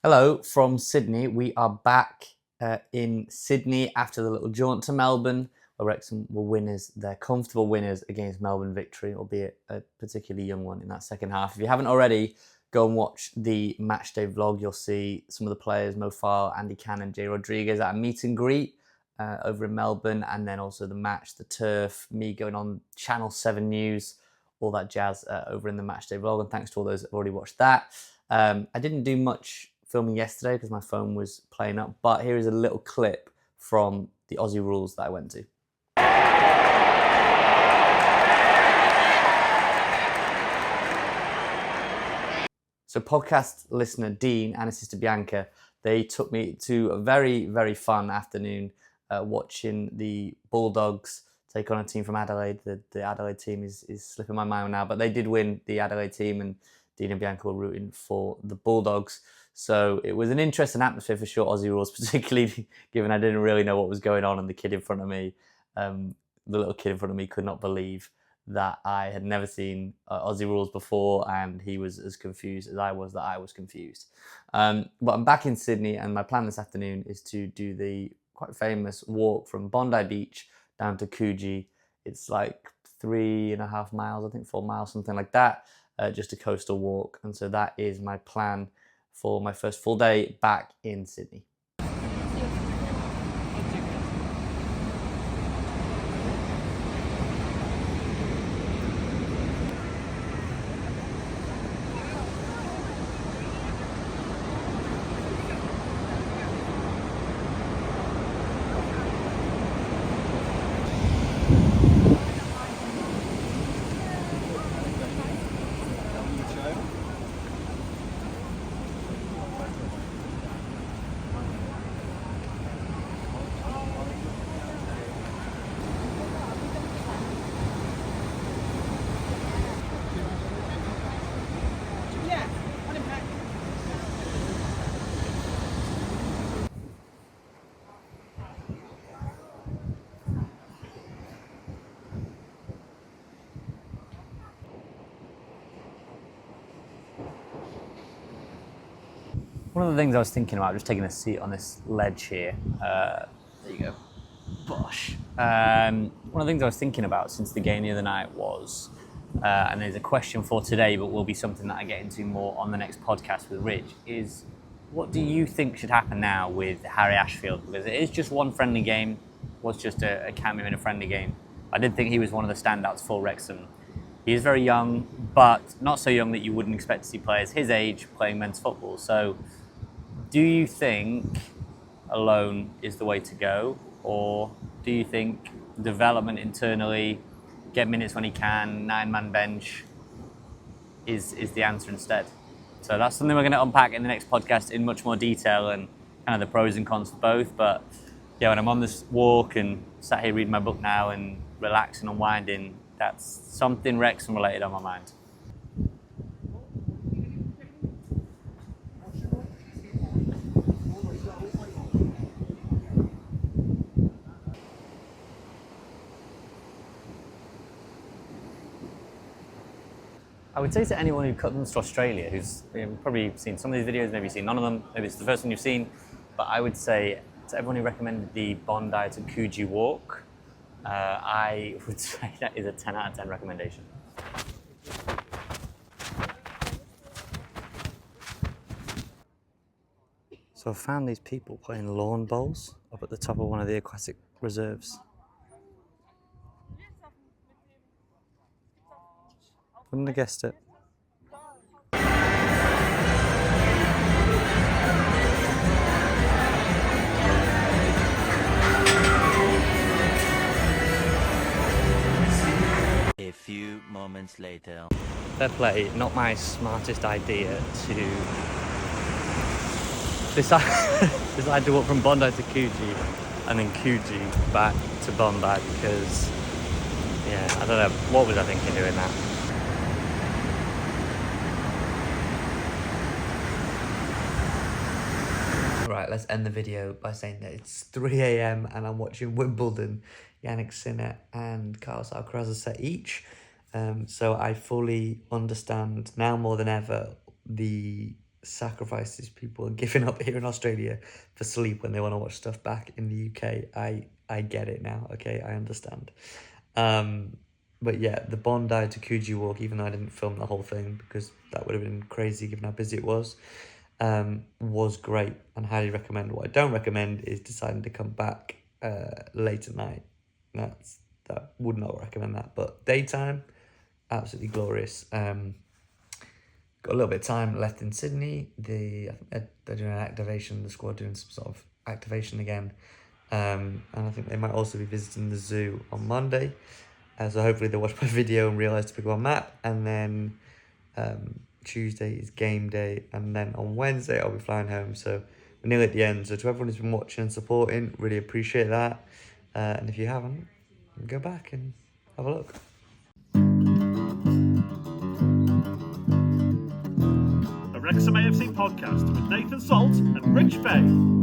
Hello from Sydney. We are back in Sydney after the little jaunt to Melbourne, where Wrexham were winners. They're comfortable winners against Melbourne victory, albeit a particularly young one in that second half. If you haven't already, go and watch the matchday vlog. You'll see some of the players, Mo Farr, Andy Cannon, Jay Rodriguez at a meet and greet over in Melbourne, and then also the match, the turf, me going on Channel 7 News, all that jazz over in the matchday vlog. And thanks to all those that have already watched that. I didn't do much filming yesterday because my phone was playing up, but here is a little clip from the Aussie Rules that I went to. So podcast listener Dean and his sister Bianca, they took me to a very, very fun afternoon watching the Bulldogs take on a team from Adelaide. The Adelaide team is slipping my mind now, but they did win, the Adelaide team, and Dean and Bianca were rooting for the Bulldogs. So it was an interesting atmosphere for sure, Aussie Rules, particularly given I didn't really know what was going on, and the kid in front of me, the little kid in front of me could not believe that I had never seen Aussie Rules before, and he was as confused as I was that I was confused. But I'm back in Sydney, and my plan this afternoon is to do the quite famous walk from Bondi Beach down to Coogee. It's like 3.5 miles, I think 4 miles, something like that, just a coastal walk. And so that is my plan for my first full day back in Sydney. One of the things I was thinking about, just taking a seat on this ledge here. There you go. Bosh. One of the things I was thinking about since the game the other night was, and there's a question for today, but will be something that I get into more on the next podcast with Rich, is what do you think should happen now with Harry Ashfield? Because it is just one friendly game, was just a cameo in a friendly game. I did think he was one of the standouts for Wrexham. He is very young, but not so young that you wouldn't expect to see players his age playing men's football. So do you think a loan is the way to go? Or do you think development internally, get minutes when he can, 9-man bench is the answer instead? So that's something we're going to unpack in the next podcast in much more detail and kind of the pros and cons for both. But yeah, when I'm on this walk and sat here reading my book now and relaxing, unwinding, that's something Wrexham related on my mind. I would say to anyone who comes to Australia, who's probably seen some of these videos, maybe seen none of them, maybe it's the first one you've seen, but I would say to everyone who recommended the Bondi to Coogee walk, I would say that is a 10 out of 10 recommendation. So I found these people playing lawn bowls up at the top of one of the aquatic reserves. Wouldn't have guessed it. A few moments later. Fair play, not my smartest idea to decide to walk from Bondi to Coogee and then Coogee back to Bondi because, yeah, I don't know, what was I thinking doing that? Right, let's end the video by saying that it's 3 a.m. and I'm watching Wimbledon, Yannick Sinner and Carlos Alcaraz set each. So I fully understand now more than ever the sacrifices people are giving up here in Australia for sleep when they want to watch stuff back in the UK. I get it now, okay? I understand. But yeah, the Bondi to Coogee walk, even though I didn't film the whole thing because that would have been crazy given how busy it was great and highly recommend. What I don't recommend is deciding to come back late at night. That would not recommend that. But daytime, absolutely glorious. Got a little bit of time left in Sydney. I think they're doing an activation. The squad doing some sort of activation again, and I think they might also be visiting the zoo on Monday. So hopefully they watch my video and realise to pick up a map. And then Tuesday is game day, and then on Wednesday I'll be flying home. So we're nearly at the end. So to everyone who's been watching and supporting, really appreciate that. And if you haven't, go back and have a look. A Wrexham AFC podcast with Nathan Salt and Rich Bay.